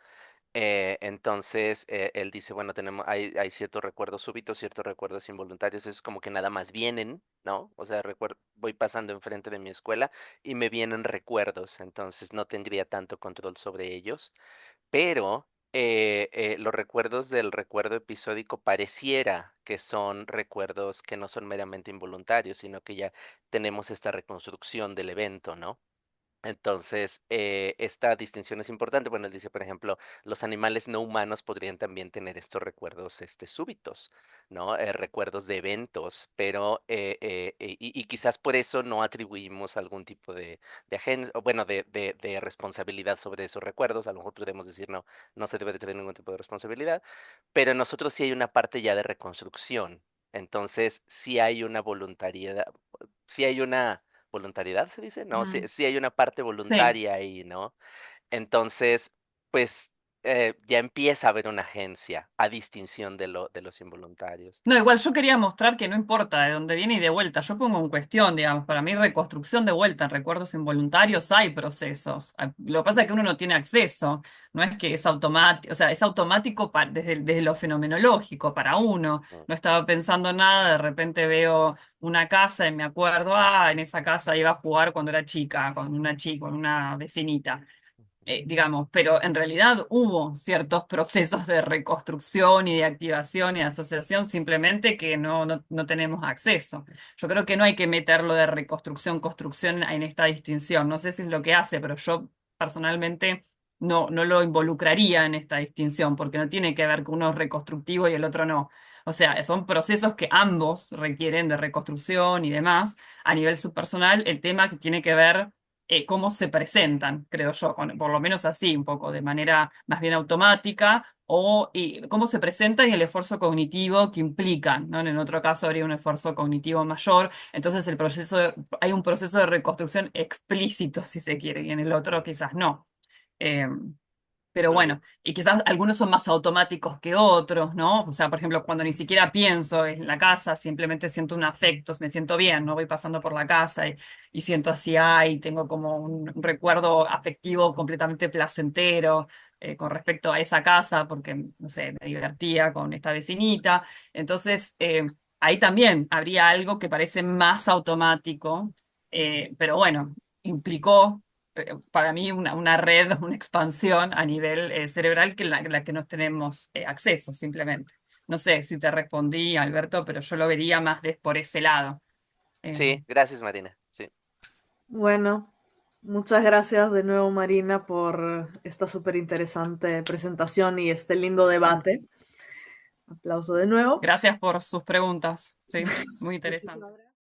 Entonces, él dice, bueno, hay ciertos recuerdos súbitos, ciertos recuerdos involuntarios, es como que nada más vienen, ¿no? O sea, voy pasando enfrente de mi escuela y me vienen recuerdos, entonces no tendría tanto control sobre ellos, pero los recuerdos del recuerdo episódico pareciera que son recuerdos que no son meramente involuntarios, sino que ya tenemos esta reconstrucción del evento, ¿no? Entonces, esta distinción es importante. Bueno, él dice, por ejemplo, los animales no humanos podrían también tener estos recuerdos, súbitos, ¿no? Recuerdos de eventos, pero, y quizás por eso no atribuimos algún tipo de agencia, o bueno, de responsabilidad sobre esos recuerdos. A lo mejor podemos decir, no, no se debe de tener ningún tipo de responsabilidad, pero en nosotros sí hay una parte ya de reconstrucción. Entonces, sí hay una voluntariedad, sí hay una voluntariedad, ¿se dice? No, sí, Mm, sí hay una parte sí. voluntaria ahí, ¿no? Entonces, pues ya empieza a haber una agencia, a distinción de los involuntarios. No, igual yo quería mostrar que no importa de dónde viene y de vuelta. Yo pongo en cuestión, digamos, para mí reconstrucción de vuelta en recuerdos involuntarios hay procesos. Lo que pasa es que uno no tiene acceso. No es que es automático, o sea, es automático desde lo fenomenológico para uno. Mm, No estaba pensando nada, de repente veo una casa y me acuerdo, en esa casa iba a jugar cuando era chica, con una chica, con una vecinita, digamos, pero en realidad hubo ciertos procesos de reconstrucción y de activación y de asociación, simplemente que no tenemos acceso. Yo creo que no hay que meterlo de reconstrucción, construcción en esta distinción. No sé si es lo que hace, pero yo personalmente no lo involucraría en esta distinción, porque no tiene que ver que uno es reconstructivo y el otro no. O sea, son procesos que ambos requieren de reconstrucción y demás. A nivel subpersonal, el tema que tiene que ver cómo se presentan, creo yo, por lo menos así, un poco de manera más bien automática, o y cómo se presentan y el esfuerzo cognitivo que implican, ¿no? En otro caso habría un esfuerzo cognitivo mayor, entonces hay un proceso de reconstrucción explícito, si se quiere, y en el otro mm. quizás no. Eh, pero Muy bien. bueno, y quizás algunos son más automáticos que otros, ¿no? O sea, por ejemplo, cuando ni siquiera pienso en la casa, simplemente siento un afecto, me siento bien, ¿no? Voy pasando por la casa y siento así, ay, tengo como un recuerdo afectivo completamente placentero con respecto a esa casa, porque, no sé, me divertía con esta vecinita. Entonces, ahí también habría algo que parece más automático, pero bueno, implicó para mí una red, una expansión a nivel cerebral que la que no tenemos acceso simplemente. No sé si te respondí, Alberto, pero yo lo vería más por ese lado. Eh, Sí, gracias, Marina. Sí. Bueno, muchas gracias de nuevo, Marina, por esta súper interesante presentación y este lindo debate. Aplauso de nuevo. Gracias por sus preguntas, sí, muy Muchísimas interesante. gracias.